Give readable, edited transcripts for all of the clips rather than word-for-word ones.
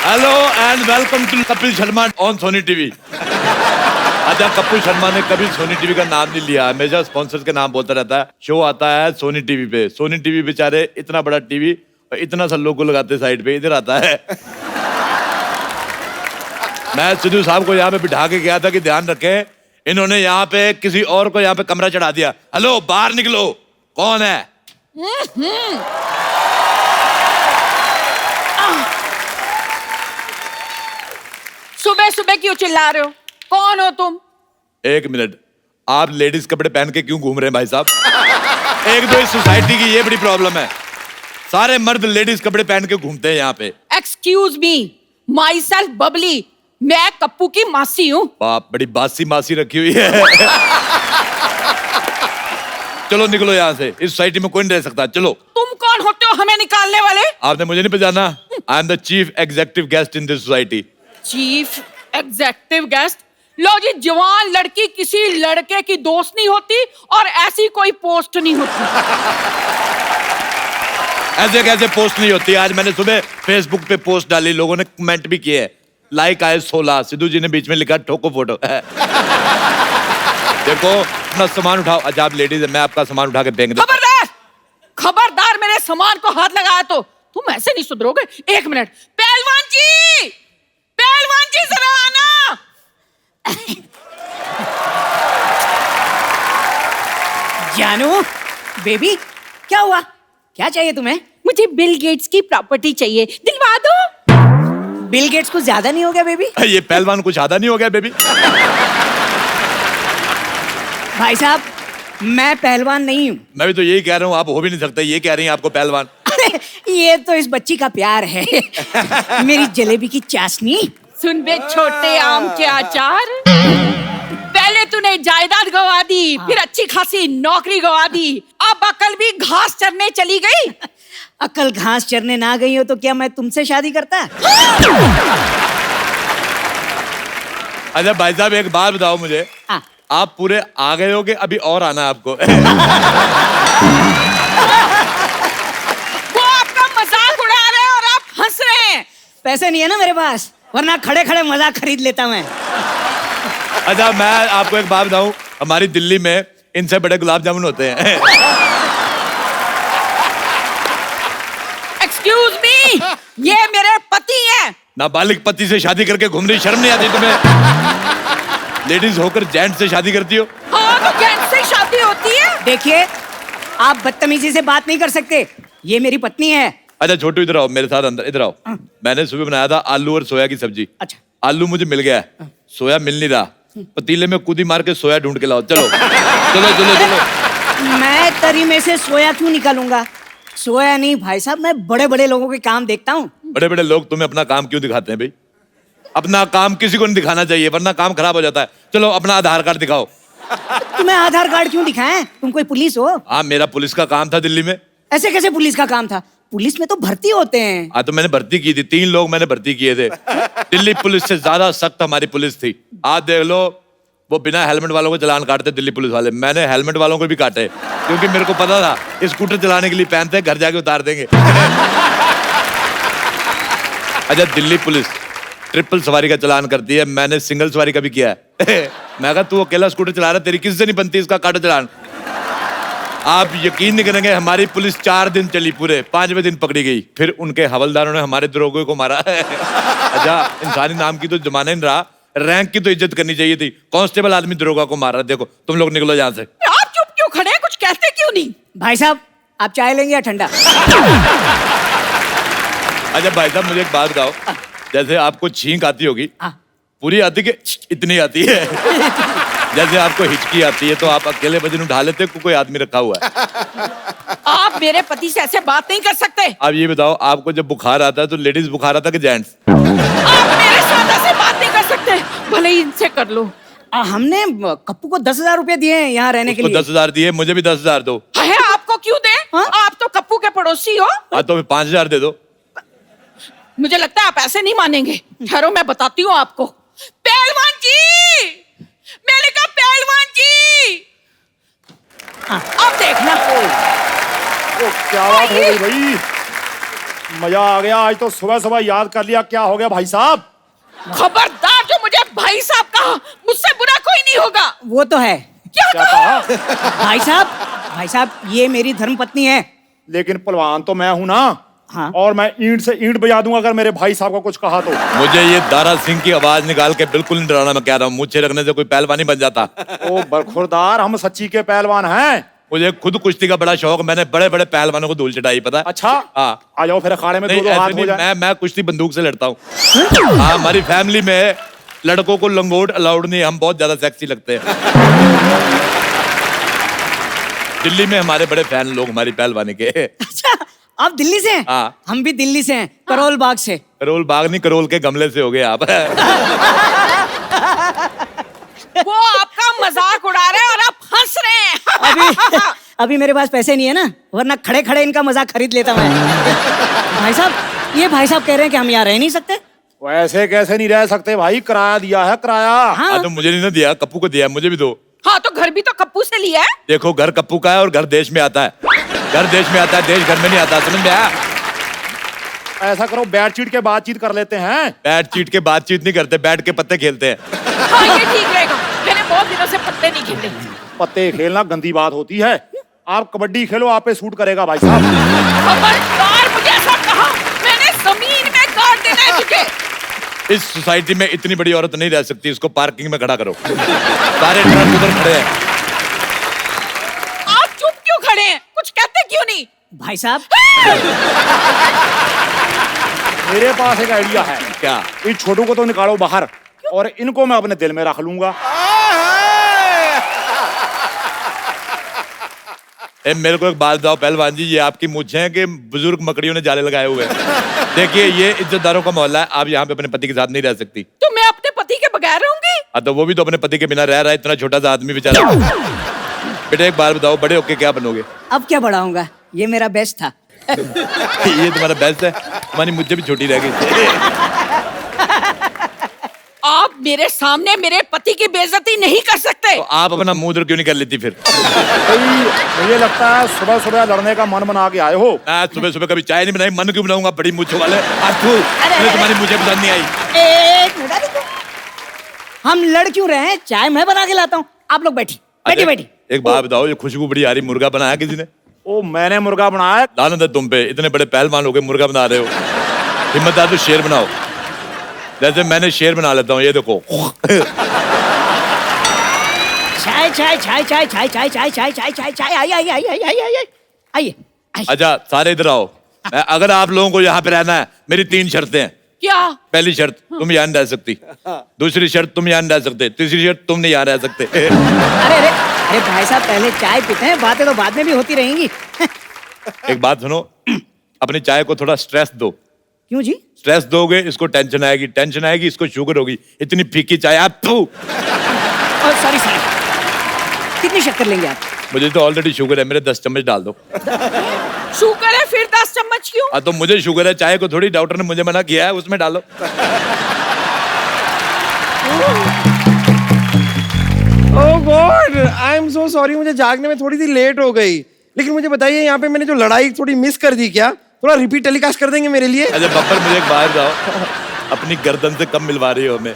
Hello and welcome to Kapil Sharma on Sony TV. अच्छा, कपिल शर्मा ने कभी सोनी टीवी का नाम नहीं लिया, हमेशा स्पॉन्सर्स के नाम बोलता रहता है। शो आता है सोनी टीवी पे। सोनी टीवी बेचारे इतना बड़ा टीवी और इतना सा लोगो लगाते साइड पे, इधर आता है। मैं सिद्धू साहब को यहाँ पे बिठा के गया था कि ध्यान रखें, इन्होंने यहाँ पे किसी और को यहाँ पे कमरा चढ़ा दिया। हेलो, बाहर निकलो, कौन है? सुबह सुबह क्यों चिल्ला रहे हो? कौन हो तुम? एक मिनट, आप लेडीज कपड़े पहन के क्यों घूम रहे हैं भाई साहब? एक दो इस सोसाइटी की ये बड़ी प्रॉब्लम है, सारे मर्द लेडीज कपड़े पहन के घूमते हैं यहाँ पे। Excuse me, my self Babli, मैं कप्पू की मासी हूँ। बाप, बड़ी बासी मासी रखी हुई है। चलो निकलो यहाँ से, इस सोसाइटी में कोई नहीं रह सकता। चलो। तुम कौन होते हो हमें निकालने वाले? आपने मुझे नहीं पहचाना? I am the chief executive guest in this society. Chief executive guest? लो जी, जवान लड़की किसी लड़के की दोस्त नहीं होती और ऐसी कोई पोस्ट नहीं होती। ऐसे कैसे पोस्ट नहीं होती? आज मैंने सुबह फेसबुक पे पोस्ट डाली, लोगों ने कमेंट भी किए, लाइक आए 16। सिद्धू जी ने बीच में लिखा ठोको फोटो। देखो, अपना सामान उठाओ। अच्छा, आप लेडीज है, मैं आपका सामान उठा के फेंक दूं। खबरदार, खबरदार, मेरे सामान को हाथ लगाया तो तुम ऐसे नहीं सुधरोगे। एक मिनट, पहलवान जी, पहलवान जी जरा आना। जानू, बेबी, क्या हुआ? क्या चाहिए तुम्हें? मुझे बिल गेट्स की प्रॉपर्टी चाहिए, दिलवा दो। बिल गेट्स कुछ ज्यादा नहीं हो गया बेबी? ये पहलवान कुछ ज्यादा नहीं हो गया बेबी? भाई साहब, मैं पहलवान नहीं हूँ। मैं भी तो यही कह रहा हूँ, आप हो भी नहीं सकते, ये कह रही हैं आपको पहलवान। अरे ये तो इस बच्ची का प्यार है। मेरी जलेबी की चाशनी। सुन बे छोटे आम के अचार, पहले तूने जायदाद गवा दी, फिर अच्छी खासी नौकरी गवा दी, अब अकल भी घास चरने चली गई। अकल घास चरने ना गई हो तो क्या मैं तुमसे शादी करता? अच्छा भाई साहब, एक बात बताओ मुझे, हाँ। आप पूरे आ गए होगे, अभी और आना है आपको? वो आपका मजाक उड़ा रहे हैं और आप हंस रहे हैं। पैसे नहीं है ना मेरे पास, वरना खड़े खड़े मजाक खरीद लेता मैं। अच्छा, मैं आपको एक बात बताऊं, हमारी दिल्ली में इनसे बड़े गुलाब जामुन होते हैं। एक्सक्यूज मी, ये मेरे पति हैं। नाबालिग पति से शादी करके घूम रही, शर्म नहीं आती तुम्हें? लेडीज होकर जेंट से शादी करती हो? हाँ, तो जेंट्स से शादी होती है। देखिए, आप बदतमीजी से बात नहीं कर सकते, ये मेरी पत्नी है। अच्छा छोटू, इधर आओ मेरे साथ, अंदर इधर आओ। मैंने सुबह बनाया था आलू और सोया की सब्जी। अच्छा। आलू मुझे मिल गया है, सोया मिल नहीं रहा। पतीले में कूदी मार के सोया ढूंढ के लाओ। चलो चलो चलो चलो। मैं तरी में से सोया क्यों निकालूंगा? सोया नहीं भाई साहब, मैं बड़े बड़े लोगों के काम देखता हूँ। बड़े बड़े लोग तुम्हें अपना काम क्यों दिखाते हैं भाई? अपना काम किसी को नहीं दिखाना चाहिए, वरना काम खराब हो जाता है। चलो अपना आधार कार्ड दिखाओ। तुम्हें आधार कार्ड क्यों दिखाएं? तुम कोई पुलिस हो? हाँ, मेरा पुलिस का काम था दिल्ली में। ऐसे कैसे पुलिस का काम था? पुलिस में तो भर्ती होते हैं। हाँ, तो मैंने भर्ती की थी, 3 लोग मैंने भर्ती किए थे। दिल्ली पुलिस से ज्यादा सख्त हमारी पुलिस थी। आज देख लो, वो बिना हेलमेट वालों को चालान काटते दिल्ली पुलिस वाले। मैंने हेलमेट वालों को भी काटे, क्योंकि मेरे को पता था स्कूटर चलाने के लिए पहनते हैं, घर जाके उतार देंगे। अच्छा, दिल्ली पुलिस ट्रिपल सवारी का चालान करती है, मैंने सिंगल सवारी का भी किया है। मैं कहा तू अकेला स्कूटर चला रहा है, तेरी किससे नहीं बनती, इसका काटो चालान। आप यकीन नहीं करेंगे, हमारी पुलिस 4 दिन चली, पूरे 5वें दिन पकड़ी गई। फिर उनके हवलदारों ने हमारे दरोगे को मारा। अच्छा, इंसानी नाम की तो जमाना नहीं रहा, रैंक की तो इज्जत करनी चाहिए थी। कांस्टेबल आदमी दरोगा को मार रहा। देखो, तुम लोग निकलो यहाँ से। आप चुप क्यों खड़े हैं? कुछ कहते क्यों नहीं? भाई साहब, आप चाय लेंगे या ठंडा? अच्छा भाई साहब, मुझे एक बात बताओ, जैसे आपको छींक आती होगी, पूरी आती कि इतनी आती है? जैसे आपको हिचकी आती है तो आप अकेले वजन उठा लेते हो, कोई आदमी रखा हुआ है? आप मेरे पति से ऐसे बात नहीं कर सकते। आप ये बताओ, आपको जब बुखार आता है तो लेडीज बुखार आता है कि जेंट्स? आप मेरे साथ ऐसे बात नहीं कर सकते, भले ही इनसे कर लो। हमने कप्पू को 10,000 रुपए दिए हैं यहाँ रहने के लिए। 10,000 दिए, मुझे भी 10,000 दो। है, आपको क्यों दे? आप तो कप्पू के पड़ोसी हो। हाँ, तो 5,000 दे दो। मुझे लगता है आप ऐसे नहीं मानेंगे। ठहरो, मैं बताती हूँ आपको। पहलवान जी, मैंने कहा पहलवान जी। अब देखना। क्या बात हो गई भाई? मजा आ गया। आज तो सुबह सुबह याद कर लिया। क्या हो गया भाई साहब? खबरदार, जो मुझे भाई साहब कहा, मुझसे बुरा कोई नहीं होगा। वो तो है। क्या क्या कहा? कहा? भाई साहब ये मेरी धर्मपत्नी है। लेकिन पहलवान तो मैं हूं ना। हाँ। और मैं ईंट से ईंट बजा दूंगा अगर मेरे भाई साहब को कुछ कहा तो। मुझे ये दारा सिंह की आवाज निकाल के बिल्कुल नहीं डराना। मैं कह रहा हूँ मुझे रखने से कोई पहलवान नहीं बन जाता। ओ बरखुरदार, हम सच्ची के पहलवान हैं। मुझे खुद कुश्ती का बड़ा शौक। मैंने बड़े बड़े पहलवानों को धूल चटाई, पता है? अच्छा। हाँ। आ जाओ फिर अखाड़े में नहीं, दो ऐसे हाथ नहीं, हो जाए। मैं कुश्ती बंदूक से लड़ता हूँ। हाँ, हमारी फैमिली में लड़कों को लंगोट अलाउड नहीं। हम बहुत ज्यादा सेक्सी लगते हैं। दिल्ली में हमारे बड़े फैन लोग हमारी पहलवानी के। अच्छा, आप दिल्ली से हैं? हाँ। हम भी दिल्ली से हैं, करोल बाग से। करोल बाग नहीं, करोल के गमले से हो गए आप। वो आपका मजाक उड़ा रहे हैं और आप हंस रहे हैं। अभी मेरे पास पैसे नहीं है ना, वरना खड़े खड़े इनका मजाक खरीद लेता मैं। भाई साहब, ये भाई साहब कह रहे हैं कि हम यहाँ रह नहीं सकते। वैसे कैसे नहीं रह सकते भाई? किराया दिया है, किराया। हाँ। हाँ, तो मुझे नहीं ना दिया, कप्पू को दिया, मुझे भी दो। हाँ, तो घर भी तो कप्पू से लिया है। देखो, घर कप्पू का है और घर देश में आता है। घर देश में आता है, देश घर में नहीं आता। समझ में आया? ऐसा करो, बैट चीट के बातचीत कर लेते हैं। बैट चीट के बातचीत नहीं करते, बैठ के पत्ते खेलते हैं। हाँ, ये ठीक रहेगा। मैंने बहुत दिनों से पत्ते नहीं खेले। पत्ते खेलना गंदी बात होती है। आप कबड्डी खेलो, आप पे सूट करेगा भाई साहब। खबरदार, मुझे ऐसा कहा, मैंने जमीन में गाड़ देना है तुझे। इस सोसाइटी में इतनी बड़ी औरत नहीं रह सकती। इसको पार्किंग में खड़ा करो। सारे ट्रक उधर खड़े हैं। आप चुप क्यों खड़े हैं? कुछ कहते क्यों नहीं? भाई साहब, मेरे पास एक आइडिया है। क्या? इन छोटू को तो निकालो बाहर और इनको मैं अपने दिल में रख लूंगा। मेरे को एक बात बताओ पहलवान जी, ये आपकी मूंछें हैं कि बुजुर्ग मकड़ियों ने जाले लगाए हुए हैं? देखिए, ये इज्जतदारों का मोहल्ला है। आप यहाँ पे अपने पति के साथ नहीं रह सकती। तो मैं अपने पति के बगैर रहूंगी? हाँ, तो वो भी तो अपने पति के बिना रह रहा है, इतना छोटा सा आदमी बेचारा। बेटा एक बार बताओ, बड़े होके क्या बनोगे? अब क्या बढ़ाऊंगा, ये मेरा बेस्ट था। ये तुम्हारा बेस्ट है। तुम्हारी मुझे भी छोटी रह गई। आप मेरे सामने मेरे पति की बेइज्जती नहीं कर सकते। तो आप अपना मुंह उधर क्यों नहीं कर लेती फिर? मुझे लगता है सुबह सुबह लड़ने का मन बना के आए हो। मैं सुबह सुबह कभी चाय नहीं बनाई, मन क्यों बनाऊंगा? बड़ी मूंछों वाले। मुझे तुम्हारी मुझे पसंद नहीं आई। एक मिनट रुको। हम लड़ क्यों रहे हैं? चाय मैं बना के लाता हूँ, आप लोग बैठी बैठी बैठी। एक बात बताओ, ये खुशबू बड़ी आ रही, मुर्गा बनाया किसी ने? ओ, मैंने मुर्गा बनाया। लानत है तुम पे, इतने बड़े पहलवान हो गए मुर्गा बना रहे हो। हिम्मत है तो शेर बनाओ, जैसे मैंने शेर बना लेता हूँ। ये देखो। चाय चाय चाय चाय चाय चाय चाय चाय चाय चाय चाय आइए आइए आइए आइए आइए आइए आइए। अच्छा, सारे इधर आओ। अगर आप लोगों को यहाँ पे रहना है, मेरी 3 शर्तें हैं। क्या? पहली शर्त, तुम यहाँ नहीं रह सकती। दूसरी शर्त, तुम यहाँ नहीं रह सकते। तीसरी शर्त, तुम नहीं यहाँ रह सकते। अरे अरे अरे भाई साहब, पहले चाय पीते हैं, बातें तो बाद में भी होती रहेंगी। एक बात सुनो, अपनी चाय को थोड़ा स्ट्रेस दो। क्यों जी? स्ट्रेस दोगे इसको टेंशन आएगी, टेंशन आएगी इसको शुगर होगी। इतनी फीकी चाय आप। सॉरी सॉरी, कितनी शक्कर लेंगे आप? मुझे तो ऑलरेडी शुगर है, मेरे 10 चम्मच डाल दो। शुगर है, फिर 10 चम्मच क्यों? हाँ, तो मुझे शुगर है, चाय को थोड़ी डॉक्टर ने मुझे मना किया है, उसमें डालो। Oh God, I am so sorry, मुझे जागने में थोड़ी सी लेट हो गई। लेकिन मुझे बताइए, यहाँ पे मैंने जो लड़ाई थोड़ी मिस कर दी, क्या थोड़ा रिपीट टेलीकास्ट कर देंगे मेरे लिए? अच्छा बब्बर, मुझे एक बात बताओ, अपनी गर्दन से कम मिलवा रही हो हमें?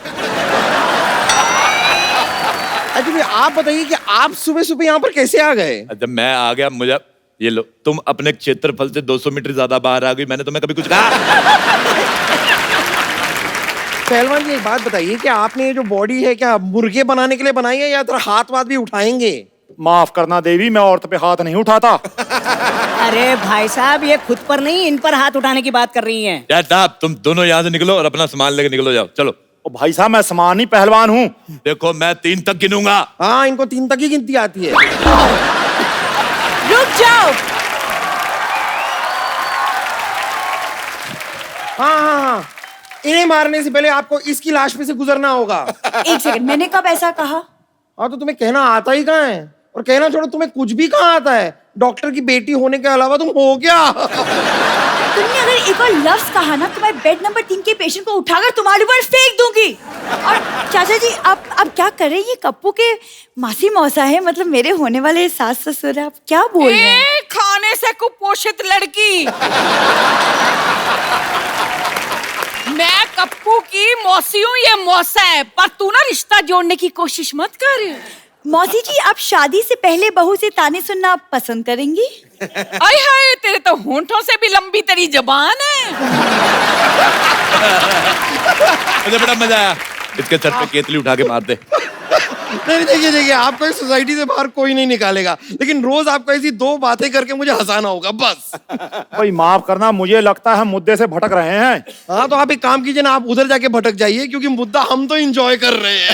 अच्छा आप बताइए कि आप सुबह सुबह यहाँ पर कैसे आ गए? अच्छा, मैं आ गया, मुझे ये लो, तुम अपने क्षेत्रफल से 200 मीटर ज्यादा बाहर आ गई। मैंने तुम्हें कभी कुछ कहा? पहलवान जी एक बात बताइए, कि आपने ये जो बॉडी है क्या मुर्गे बनाने के लिए बनाई है, या थोड़ा हाथ वाथ भी उठाएंगे? माफ करना देवी, मैं औरत पे हाथ नहीं उठाता। अरे भाई साहब, ये खुद पर नहीं, इन पर हाथ उठाने की बात कर रही हैं। यार साहब, तुम दोनों यहाँ से निकलो और अपना सामान लेके निकलो, जाओ चलो। ओ भाई साहब, मैं समानी पहलवान हूँ। देखो, मैं 3 तक गिनूंगा। हाँ, इनको 3 तक ही गिनती आती है। रुक जाओ। हाँ हाँ हाँ, इन्हें मारने से पहले आपको इसकी लाश पे से गुजरना होगा। एक सेकंड, मैंने कब ऐसा कहा? हाँ, तो तुम्हें कहना आता ही कहाँ है? और कहना छोड़ो, तुम्हें कुछ भी कहाँ आता है? डॉक्टर की बेटी होने के अलावा तुम हो क्या? तुमने अगर एक और लफ्ज कहा ना, तो मैं बेड नंबर 3 के पेशेंट को उठाकर तुम्हारे ऊपर फेंक दूंगी। और चाचा जी, आप क्या कर रहे हैं? ये कप्पू के मासी मौसा है, मतलब मेरे होने वाले सास ससुर है। आप क्या बोल रहे हैं? खाने से कुपोषित लड़की। मैं कप्पू की मौसी हूँ, ये मौसा है, पर तू ना रिश्ता जोड़ने की कोशिश मत कर। मौसी जी, आप शादी से पहले बहू से ताने सुनना पसंद करेंगी? आय हाय, तेरे तो होंठों से भी लंबी तेरी जबान है। मुझे बड़ा मजा आया, इसके सर पे केतली उठा के मार दे। नहीं, देखिए आपको इस सोसाइटी से बाहर कोई नहीं निकालेगा, लेकिन रोज आपको ऐसी दो बातें करके मुझे हंसाना होगा बस। भाई माफ करना, मुझे लगता है मुद्दे से भटक रहे हैं। हाँ, तो आप एक काम कीजिए ना, आप उधर जाके भटक जाइए, क्योंकि मुद्दा हम तो एंजॉय कर रहे हैं।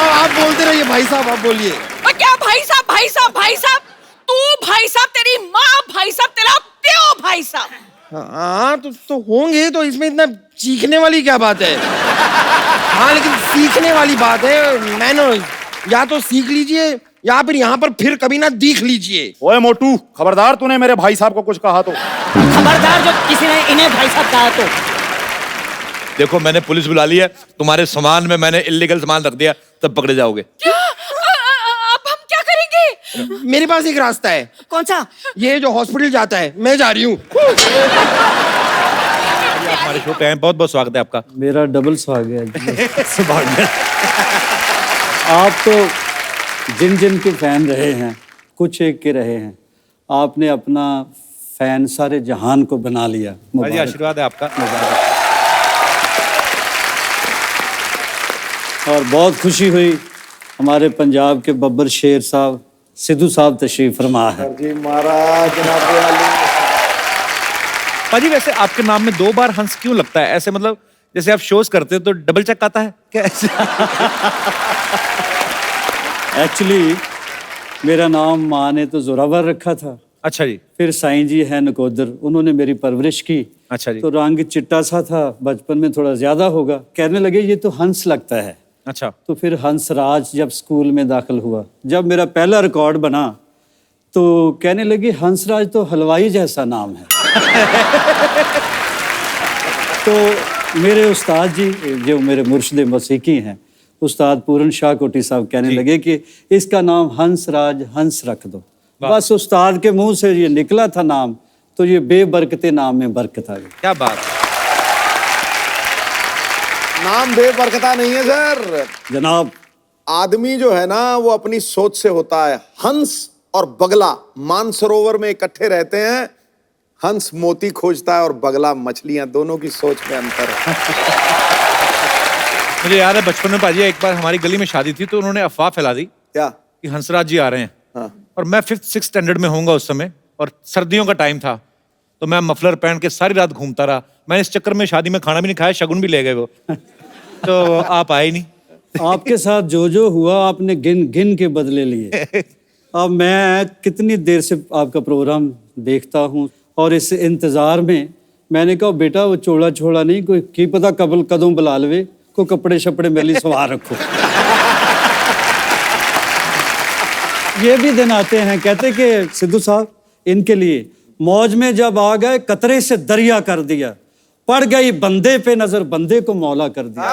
आप बोलते रहिए भाई साहब, आप बोलिए। क्या भाई साहब, भाई साहब, भाई साहब? तू भाई साहब, तेरी माँ भाई साहब, तेरा प्यो भाई साहब। हाँ, तो होंगे, तो इसमें इतना चीखने वाली क्या बात है? हाँ, लेकिन सीखने वाली बात है। मैनर्स या तो सीख लीजिए या फिर यहाँ पर फिर कभी ना दिख लीजिए। ओए मोटू, खबरदार तूने मेरे भाई साहब को कुछ कहा तो। खबरदार जो किसी ने इन्हें भाई साहब कहा तो। देखो मैंने पुलिस बुला ली है, तुम्हारे सामान में मैंने इलीगल सामान रख दिया, तब पकड़े जाओगे। क्या? अब हम क्या करेंगे? मेरे पास एक रास्ता है। कौन सा? ये जो हॉस्पिटल जाता है, मैं जा रही हूँ। आप हमारे शो पे आए, बहुत बहुत स्वागत है आपका। मेरा डबल स्वागत है। आप तो जिन जिन के फैन रहे हैं, कुछ एक के रहे हैं, आपने अपना फैन सारे जहान को बना लिया। भाई आशीर्वाद है आपका। और बहुत खुशी हुई, हमारे पंजाब के बब्बर शेर साहब सिद्धू साहब तशरीफ फरमा है। जी महाराज, पाजी वैसे आपके नाम में 2 बार हंस क्यों लगता है? ऐसे मतलब जैसे आप शोज करते हो तो डबल चेक आता है क्या? एक्चुअली मेरा नाम माँ ने तो जोरावर रखा था। अच्छा जी। फिर साईं जी हैं नकोदर, उन्होंने मेरी परवरिश की। अच्छा जी। तो रंग चिट्टा सा था, बचपन में थोड़ा ज्यादा होगा, कहने लगे ये तो हंस लगता है। अच्छा। तो फिर हंसराज जब स्कूल में दाखिल हुआ, जब मेरा पहला रिकॉर्ड बना तो कहने लगे हंसराज तो हलवाई जैसा नाम है। तो मेरे उस्ताद जी, जो मेरे मुर्शिद मौसीकी हैं, उस्ताद पूरन शाह कोटी साहब, कहने लगे कि इसका नाम हंसराज हंस रख दो। बस उस्ताद के मुंह से ये निकला था नाम, तो ये बेबरकते नाम में बरकत आ गई। क्या बात। नाम बेबरकता नहीं है सर जनाब। आदमी जो है ना वो अपनी सोच से होता है। हंस और बगला मानसरोवर में इकट्ठे रहते हैं, हंस मोती खोजता है और बगला मछलियां, दोनों की सोच में अंतर है। मुझे याद है बचपन में पाजी एक बार हमारी गली में शादी थी, तो उन्होंने अफवाह फैला दी क्या? कि हंसराज जी आ रहे हैं। हाँ। और मैं 5th-6th स्टैंडर्ड में होऊंगा उस समय, और सर्दियों का टाइम था, तो मैं मफलर पहन के सारी रात घूमता रहा। मैंने इस चक्कर में शादी में खाना भी नहीं खाया, शगुन भी ले गए वो। तो आप आए नहीं। आपके साथ जो जो हुआ आपने गिन गिन के बदले लिए। अब मैं कितनी देर से आपका प्रोग्राम देखता हूँ, और इस इंतजार में मैंने कहा बेटा वो चोड़ा छोड़ा नहीं, कोई की पता कबल कदों बुला लवे, को कपड़े शपड़े मेरे लिए सवार रखो। ये भी दिन आते हैं, कहते कि सिद्धू साहब इनके लिए मौज में जब आ गए कतरे से दरिया कर दिया, पड़ गई बंदे पे नजर, बंदे को मौला कर दिया।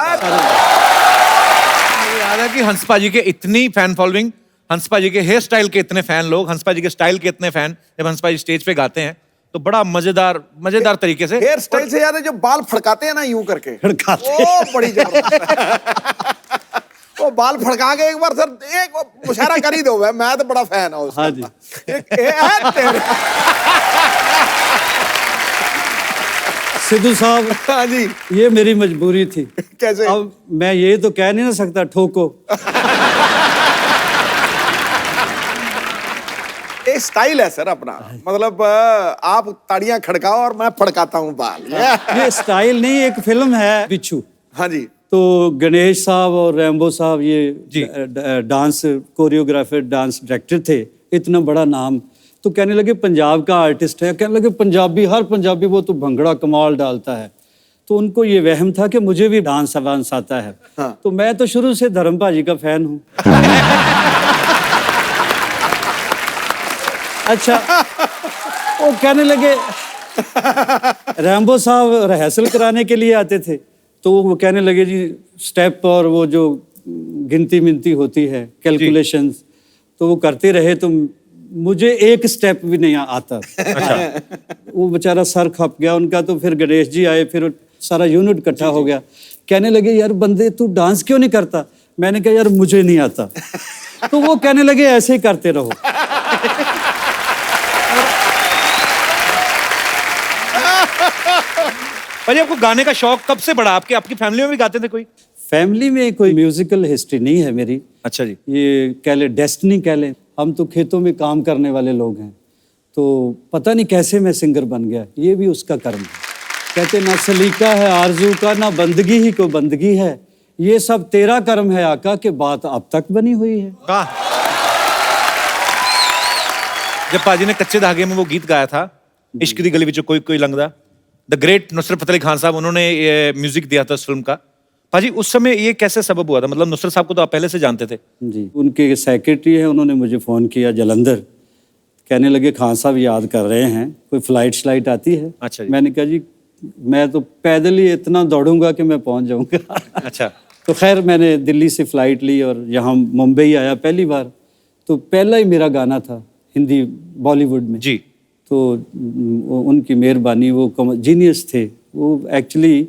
मुझे याद है कि हंस पाजी के इतनी फैन फॉलोइंग, हंस पाजी के हेयर स्टाइल के इतने फैन लोग, हंस पाजी के स्टाइल के इतने फैन, जब हंस पाजी स्टेज पे गाते हैं तो बड़ा मजेदार तरीके से। हेयर स्टाइल से याद है जो बाल फड़काते हैं ना यूं करके, फड़काते। वो बड़ी जबरदस्त। वो बाल फड़का के एक बार सर एक मुशायरा कर ही दो, मैं तो बड़ा फैन हूँ उसका। हाँ जी। सिद्धू साहब, हाँ जी। ये मेरी मजबूरी थी। कैसे? अब मैं ये तो कह नहीं ना सकता ठोको। एक स्टाइल है सर अपना, मतलब आप ताड़ियां खड़काओ और मैं फड़काता हूँ बाल। ये स्टाइल नहीं, एक फिल्म है बिच्छू। हाँ जी। तो गणेश साहब और रैम्बो साहब ये जी। डांस कोरियोग्राफर, डांस डायरेक्टर थे, इतना बड़ा नाम। तो कहने लगे पंजाब का आर्टिस्ट है, कहने लगे पंजाबी, हर पंजाबी वो तो भंगड़ा कमाल डालता है। तो उनको ये वहम था कि मुझे भी डांस वांस आता है। हाँ। तो मैं तो शुरू से धर्म भाजी का फैन हूँ। अच्छा, वो कहने लगे, रैम्बो साहब रिहर्सल कराने के लिए आते थे, तो वो कहने लगे जी स्टेप और वो जो गिनती मिनती होती है, कैलकुलेशंस, तो वो करते रहे। तो मुझे एक स्टेप भी नहीं आता। अच्छा। वो बेचारा सर खप गया उनका, तो फिर गणेश जी आए, फिर सारा यूनिट इकट्ठा हो गया। कहने लगे यार बंदे तू डांस क्यों नहीं करता? मैंने कहा यार मुझे नहीं आता। तो वो कहने लगे ऐसे ही करते रहो। भाजी आपको गाने का शौक कब से बढ़ा? आपकी फैमिली में भी गाते थे कोई? फैमिली में कोई म्यूजिकल हिस्ट्री नहीं है मेरी। अच्छा जी। ये कह ले डेस्टिनी कह ले, हम तो खेतों में काम करने वाले लोग हैं, तो पता नहीं कैसे मैं सिंगर बन गया, ये भी उसका कर्म है। कहते ना सलीका है आरजू का, ना बंदगी ही को बंदगी है, ये सब तेरा कर्म है आका, के बात अब तक बनी हुई है। जब पाजी ने कच्चे धागे में वो गीत गाया था, इश्क दी गली विच कोई कोई लंघदा, द ग्रेट नुसरत फतेह अली खान साहब उन्होंने ये म्यूजिक दिया था उस फिल्म का। पाजी उस समय ये कैसे सबब हुआ था? मतलब नुसरत साहब को तो आप पहले से जानते थे? जी, उनके सेक्रेटरी है, उन्होंने मुझे फ़ोन किया जलंधर, कहने लगे खान साहब याद कर रहे हैं, कोई फ्लाइट आती है? अच्छा जी। मैंने कहा जी मैं तो पैदल ही इतना दौड़ूंगा कि मैं पहुंच जाऊंगा। अच्छा। तो खैर मैंने दिल्ली से फ्लाइट ली और यहाँ मुंबई आया पहली बार, तो पहला ही मेरा गाना था हिंदी बॉलीवुड में जी। तो उनकी मेहरबानी, वो जीनियस थे, वो एक्चुअली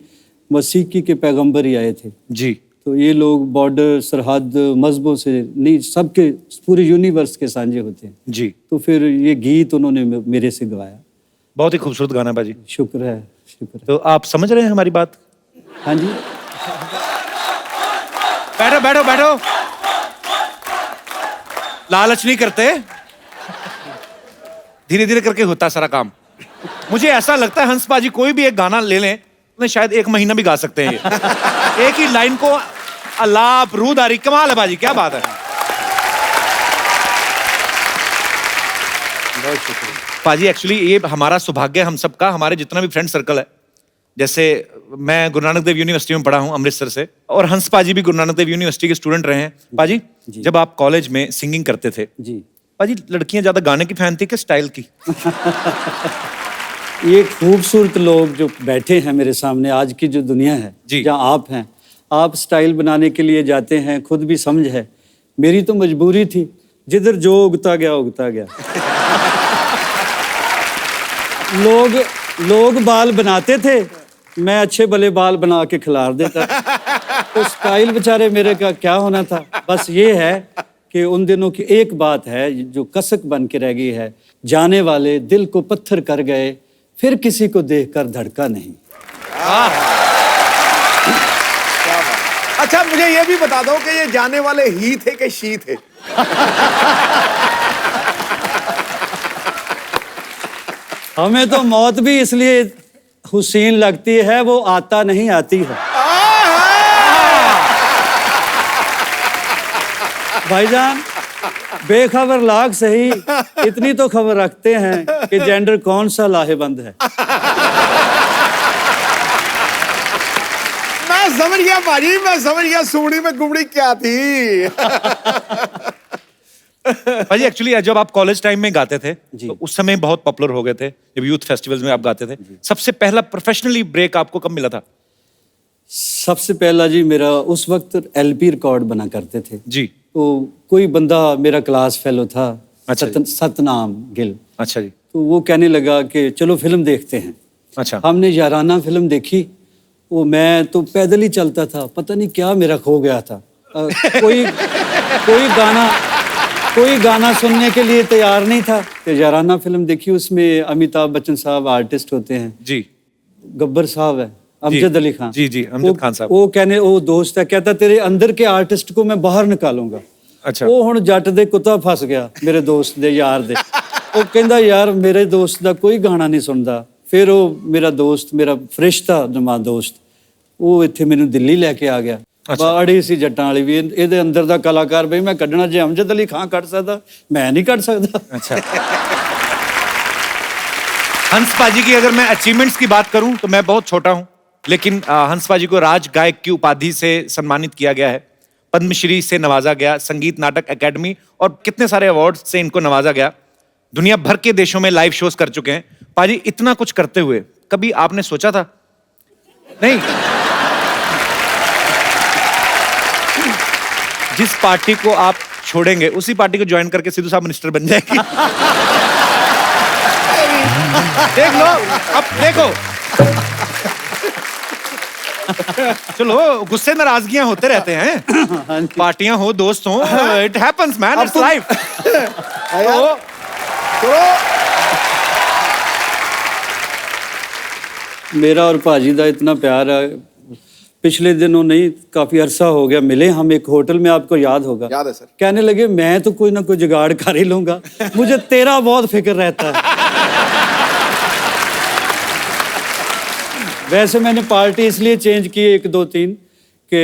मसीकी के पैगंबर ही आए थे जी। तो ये लोग बॉर्डर सरहद मजहबों से नहीं, सबके पूरे यूनिवर्स के सांझे होते हैं जी। तो फिर ये गीत उन्होंने मेरे से गवाया। बहुत ही खूबसूरत गाना बाजी। शुक्र है, शुक्र है। तो आप समझ रहे हैं हमारी बात? हाँ जी। बैठो बैठो बैठो, लालच नहीं करते, धीरे धीरे करके होता सारा काम। मुझे ऐसा लगता है हंस बाजी कोई भी एक गाना ले लें तो शायद 1 महीना भी गा सकते हैं ये। एक ही लाइन को अल्लाह रूदारी, कमाल है बाजी, क्या बात है। बहुत शुक्रिया पाजी। एक्चुअली ये हमारा सौभाग्य, हम सबका, हमारे जितना भी फ्रेंड सर्कल है, जैसे मैं गुरु नानक देव यूनिवर्सिटी में पढ़ा हूँ अमृतसर से, और हंस पाजी भी गुरु नानक देव यूनिवर्सिटी के स्टूडेंट रहे हैं। पाजी जब आप कॉलेज में सिंगिंग करते थे जी, पाजी, लड़कियां ज्यादा गाने की फैन थी कि स्टाइल की? ये खूबसूरत लोग जो बैठे हैं मेरे सामने, आज की जो दुनिया है जी। जहाँ आप हैं, आप स्टाइल बनाने के लिए जाते हैं, खुद भी समझ है। मेरी तो मजबूरी थी, जिधर जो उगता गया उगता गया। लोग बाल बनाते थे, मैं अच्छे भले बाल बना के खिलार देता। तो स्टाइल बेचारे मेरे का क्या होना था। बस ये है कि उन दिनों की एक बात है जो कसक बन के रह गई है, जाने वाले दिल को पत्थर कर गए, फिर किसी को देखकर धड़का नहीं। अच्छा मुझे ये भी बता दो कि ये जाने वाले ही थे कि शी थे? हमें तो मौत भी इसलिए हुसैन लगती है, वो आता नहीं आती है। भाईजान बेखबर लाग सही, इतनी तो खबर रखते हैं कि जेंडर कौन सा लाहेबंद है। मैं समझ गया भाजी, मैं समझ गया सुमड़ी में गुमड़ी क्या थी। भाजी एक्चुअली जब आप कॉलेज टाइम में गाते थे जी। तो उस समय बहुत पॉपुलर हो गए थे, जब यूथ फेस्टिवल्स में आप गाते थे। सबसे पहला प्रोफेशनली ब्रेक आपको कब मिला था? सबसे पहला जी मेरा उस वक्त LP रिकॉर्ड बना करते थे जी। तो कोई बंदा मेरा क्लास फेलो था, अच्छा सतनाम गिल। अच्छा जी। तो वो कहने लगा कि चलो फिल्म देखते हैं। अच्छा। हमने याराना फिल्म देखी, वो मैं तो पैदल ही चलता था, पता नहीं क्या मेरा खो गया था। कोई गाना सुनने के लिए तैयार नहीं था। तो याराना फिल्म देखी, उसमें अमिताभ बच्चन साहब आर्टिस्ट होते हैं जी। गब्बर साहब है, अमजद अली खान। जी जी, अमजद खान साहब। वो दोस्त है, कहता तेरे अंदर के आर्टिस्ट को मैं बाहर निकालूंगा। अच्छा। वो हुण जट दे कुत्ता फस गया मेरे दोस्त दे यार दे। वो कहंदा यार मेरे दोस्त दा कोई गाना नहीं सुनदा। फिर वो मेरा दोस्त, मेरा फरिश्ता जमा दोस्त, वो इत्थे मैनू दिल्ली लैके आ गया। बड़ी सी जट्टां वाली भी, ਇਹਦੇ अंदर दा कलाकार बई मैं कढना, जे अमजद अली खान कढ सकदा मैं नहीं कढ सकदा। अच्छा। हंस पाजी की अगर मैं अचीवमेंट्स की बात करूं तो मैं बहुत छोटा हूं, लेकिन हंस पाजी को राज गायक की उपाधि से सम्मानित किया गया है, पद्मश्री से नवाजा गया, संगीत नाटक अकेडमी और कितने सारे अवार्ड से इनको नवाजा गया। दुनिया भर के देशों में लाइव शोज कर चुके हैं। पाजी इतना कुछ करते हुए कभी आपने सोचा था नहीं जिस पार्टी को आप छोड़ेंगे उसी पार्टी को ज्वाइन करके सिद्धू साहब मिनिस्टर बन जाएगी। देख लो, अब देखो। चलो, गुस्से नाराजगियां होते रहते हैं, पार्टियां हो, दोस्त हो, it happens man, it's life. मेरा और भाजी का इतना प्यार है, पिछले दिनों नहीं काफी अरसा हो गया मिले हम एक होटल में, आपको याद होगा। याद है सर। कहने लगे मैं तो कोई ना कोई जुगाड़ कर ही लूंगा, मुझे तेरा बहुत फिक्र रहता है। वैसे मैंने पार्टी इसलिए चेंज की 1 2 3 कि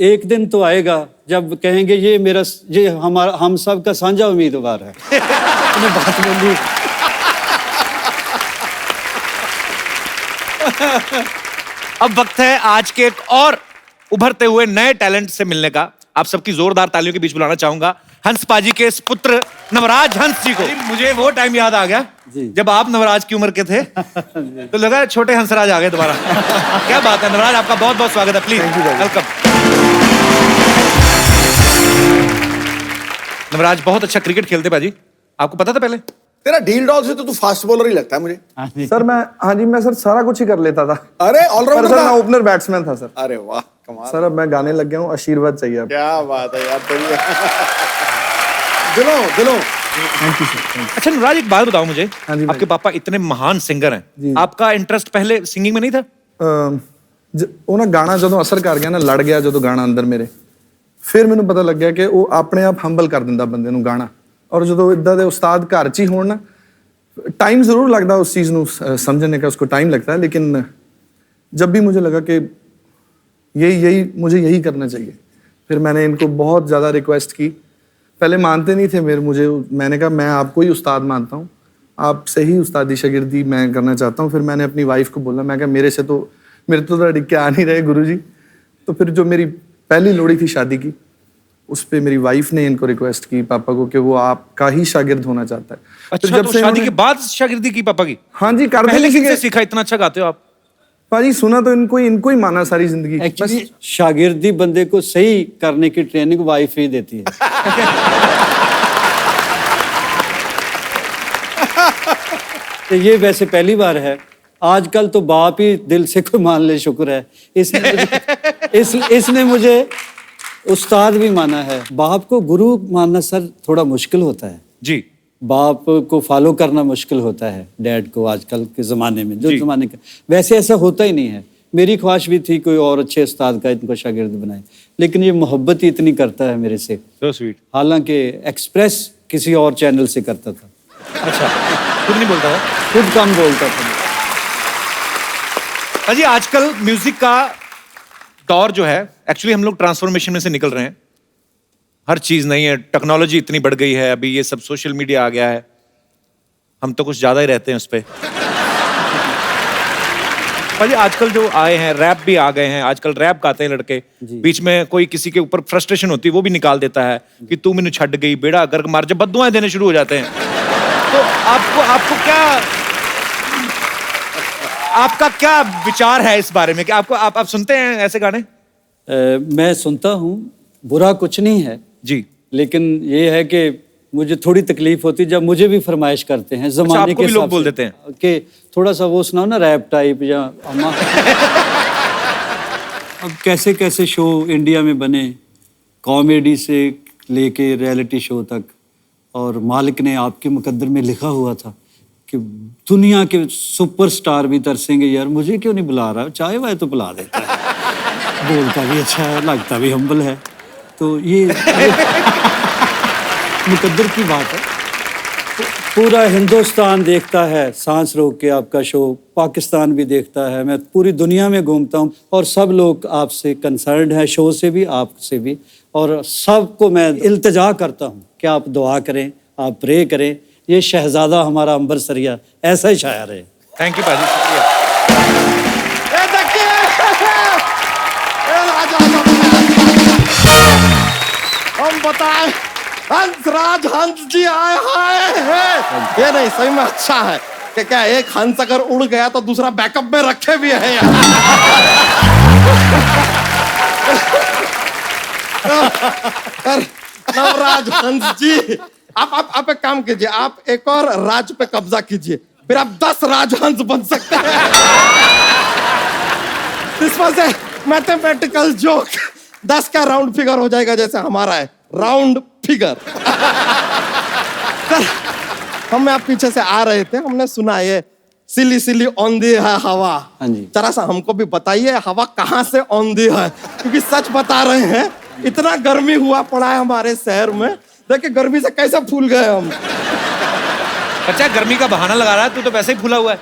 एक दिन तो आएगा जब कहेंगे ये हमारा हम सब का साझा उम्मीदवार है। मैंने बात बोली। अब वक्त है आज के एक और उभरते हुए नए टैलेंट से मिलने का। आप सबकी जोरदार तालियों के बीच बुलाना चाहूंगा हंस पाजी के इस पुत्र नवराज हंस जी को। मुझे वो टाइम याद आ गया जब आप नवराज की उम्र के थे, तो लगा छोटे हंसराज आ गए दोबारा। क्या बात है नवराज, आपका बहुत बहुत स्वागत है, प्लीज वेलकम। नवराज बहुत अच्छा क्रिकेट खेलते पाजी, आपको पता था पहले? तेरा डील डॉल से तो तू फास्ट बॉलर ही लगता है मुझे। सर मैं सर सारा कुछ ही कर लेता था। अरे ऑलराउंडर सर था। मैं ओपनर बैट्समैन था सर। अरे वाह कमाल। सर अब मैं गाने लग गया हूँ, आशीर्वाद चाहिए अब। क्या बात है यार, बढ़िया। दिलों। अच्छा नवराज एक बात बताओ मुझे, हाँ जी, आपके पापा इतने महान सिंगर हैं, आपका इंटरेस्ट पहले सिंगिंग में नहीं था? ਉਹ ਨਾ ਗਾਣਾ ਜਦੋਂ ਅਸਰ ਕਰ ਗਿਆ ਨਾ, ਲੜ ਗਿਆ ਜਦੋਂ ਗਾਣਾ ਅੰਦਰ ਮੇਰੇ, ਫਿਰ ਮੈਨੂੰ ਪਤਾ ਲੱਗਿਆ ਕਿ ਉਹ ਆਪਣੇ ਆਪ ਹੰਬਲ ਕਰ ਦਿੰਦਾ ਬੰਦੇ ਨੂੰ ਗਾਣਾ। ਔਰ ਜਦੋਂ ਇਦਾਂ ਦੇ ਉਸਤਾਦ ਘਰ 'ਚ ਹੀ ਹੋਣ ਨਾ, टाइम ज़रूर लगता है उस चीज़ को समझने का, उसको टाइम लगता है, लेकिन जब भी मुझे लगा कि मुझे यही करना चाहिए, फिर मैंने इनको बहुत ज़्यादा रिक्वेस्ट की। पहले मानते नहीं थे मैंने कहा मैं आपको ही उस्ताद मानता हूँ, आपसे ही उस्तादी शागिर्दी मैं करना चाहता हूँ। फिर मैंने अपनी वाइफ को बोला, मैं कहा मेरे तो अड़िक्के आ नहीं रहे गुरु जी। तो फिर जो मेरी पहली लोड़ी थी शादी की, उस पे मेरी वाइफ ने इनको रिक्वेस्ट की पापा को कि वो आपका ही शागिर्द होना चाहता है। अच्छा, जब तो से शादी के बाद शागिर्दी की पापा की? हाँ जी, कर पहले किससे सीखा, इतना अच्छा गाते हो आप? पाजी सुना तो इनको ही माना सारी जिंदगी। एक्चुअली शागिर्दी बंदे को सही करने की ट्रेनिंग वाइफ ही देती है। तो ये वैसे पहली बार है, आजकल तो बाप ही दिल से कोई मान ले, शुक्र है। इसने मुझे उस्ताद भी माना है। बाप को गुरु मानना सर थोड़ा मुश्किल होता है जी, बाप को फॉलो करना मुश्किल होता है, डैड को आजकल के ज़माने में, जो ज़माने का। वैसे ऐसा होता ही नहीं है। मेरी ख्वाहिश भी थी कोई और अच्छे उस्ताद का इनको शागिर्द बनाए, लेकिन ये मोहब्बत ही इतनी करता है मेरे से। so sweet। हालांकि एक्सप्रेस किसी और चैनल से करता था। अच्छा, खुद नहीं बोलता था? खुद कम बोलता था। अजी आजकल म्यूजिक का दौर जो है, एक्चुअली हम लोग ट्रांसफॉर्मेशन में से निकल रहे हैं। हर चीज नहीं है, टेक्नोलॉजी इतनी बढ़ गई है, अभी ये सब सोशल मीडिया आ गया है, हम तो कुछ ज्यादा ही रहते हैं उस पे। अजी आजकल जो आए हैं, रैप भी आ गए हैं, आजकल रैप गाते हैं लड़के, बीच में कोई किसी के ऊपर फ्रस्ट्रेशन होती है वो भी निकाल देता है कि तू मैंने छड़ गई, बेड़ा गर्क मार, जब बद्दुआएं देने शुरू हो जाते हैं। तो आपका क्या विचार है इस बारे में कि आप सुनते हैं ऐसे गाने? मैं सुनता हूँ, बुरा कुछ नहीं है जी, लेकिन ये है कि मुझे थोड़ी तकलीफ होती है जब मुझे भी फरमाइश करते हैं जमाने आपको के भी लोग हिसाब बोल से देते हैं कि थोड़ा सा वो सुनाओ ना रैप टाइप या अम्मा। अब कैसे कैसे शो इंडिया में बने, कॉमेडी से लेके रियलिटी शो तक, और मालिक ने आपके मुकद्दर में लिखा हुआ था कि दुनिया के सुपरस्टार भी तरसेंगे, यार मुझे क्यों नहीं बुला रहा, चाहे वह तो बुला देता है। बोलता भी अच्छा है, लगता भी हम्बल है, तो ये मुकद्दर की बात है। पूरा हिंदुस्तान देखता है सांस रोक के आपका शो, पाकिस्तान भी देखता है, मैं पूरी दुनिया में घूमता हूँ, और सब लोग आपसे कंसर्न्ड है, शो से भी आपसे भी, और सबको मैं इल्तिजा करता हूँ कि आप दुआ करें, आप प्रे करें, ये शहजादा हमारा अंबर सरिया ऐसा ही शायर है। थैंक यू पाजी, शुक्रिया। हम बताए हंसराज हंस जी आए हैं। ये नहीं सही में अच्छा है कि क्या एक हंस अगर उड़ गया तो दूसरा बैकअप में रखे भी है यार। नवराज हंस जी, आप एक काम कीजिए, आप एक और राज पे कब्जा कीजिए, फिर आप 10 राजहंस बन सकते हैं। This was a mathematical joke. 10 का राउंड फिगर हो जाएगा जैसे हमारा है राउंड फिगर। सर, हम आप पीछे से आ रहे थे, हमने सुना ये सिली सिली औंधी है हवा। हाँ जी। जरा सा हमको भी बताइए हवा कहाँ से औंधी है, क्योंकि सच बता रहे हैं इतना गर्मी हुआ पड़ा है हमारे शहर में, देखिए गर्मी से कैसे फूल गए हम। बच्चा गर्मी का बहाना लगा रहा है, तू तो वैसे ही फूला हुआ है।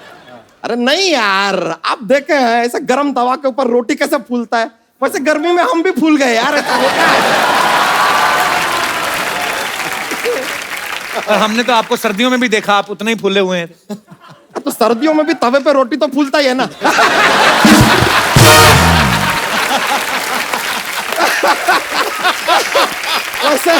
अरे नहीं यार, आप देखे हैं ऐसे गर्म तवा के ऊपर रोटी कैसे फूलता है, वैसे गर्मी में हम भी फूल गए यार, ऐसा होता है। और हमने तो आपको सर्दियों में भी देखा, आप उतने ही फूले हुए हैं। तो सर्दियों में भी तवे पे रोटी तो फूलता ही है ना। वैसे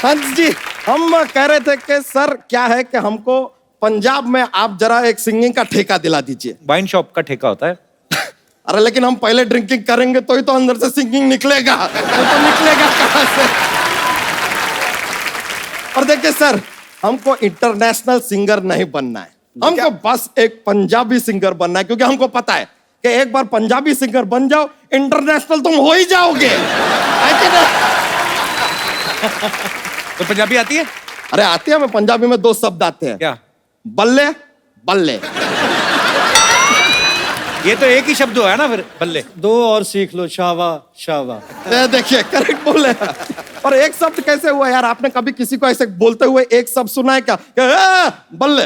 हंस जी, हम कह रहे थे कि सर क्या है कि हमको पंजाब में आप जरा एक सिंगिंग का ठेका दिला दीजिए। वाइन शॉप का ठेका होता है। अरे लेकिन हम पहले ड्रिंकिंग करेंगे तो ही तो अंदर से सिंगिंग निकलेगा, तो निकलेगा कहां से। और देखिए सर, हमको इंटरनेशनल सिंगर नहीं बनना है, हमको बस एक पंजाबी सिंगर बनना है, क्योंकि हमको पता है कि एक बार पंजाबी सिंगर बन जाओ इंटरनेशनल तुम हो ही जाओगे, है कि नहीं? तो पंजाबी आती है? अरे आती है, हमें पंजाबी में 2 शब्द आते हैं। क्या? बल्ले बल्ले। ये तो एक ही शब्द है ना, फिर बल्ले। 2 और सीख लो, शावा शावा। देखिए करेक्ट बोले। और एक शब्द कैसे हुआ यार, आपने कभी किसी को ऐसे बोलते हुए एक शब्द सुना है क्या? बल्ले।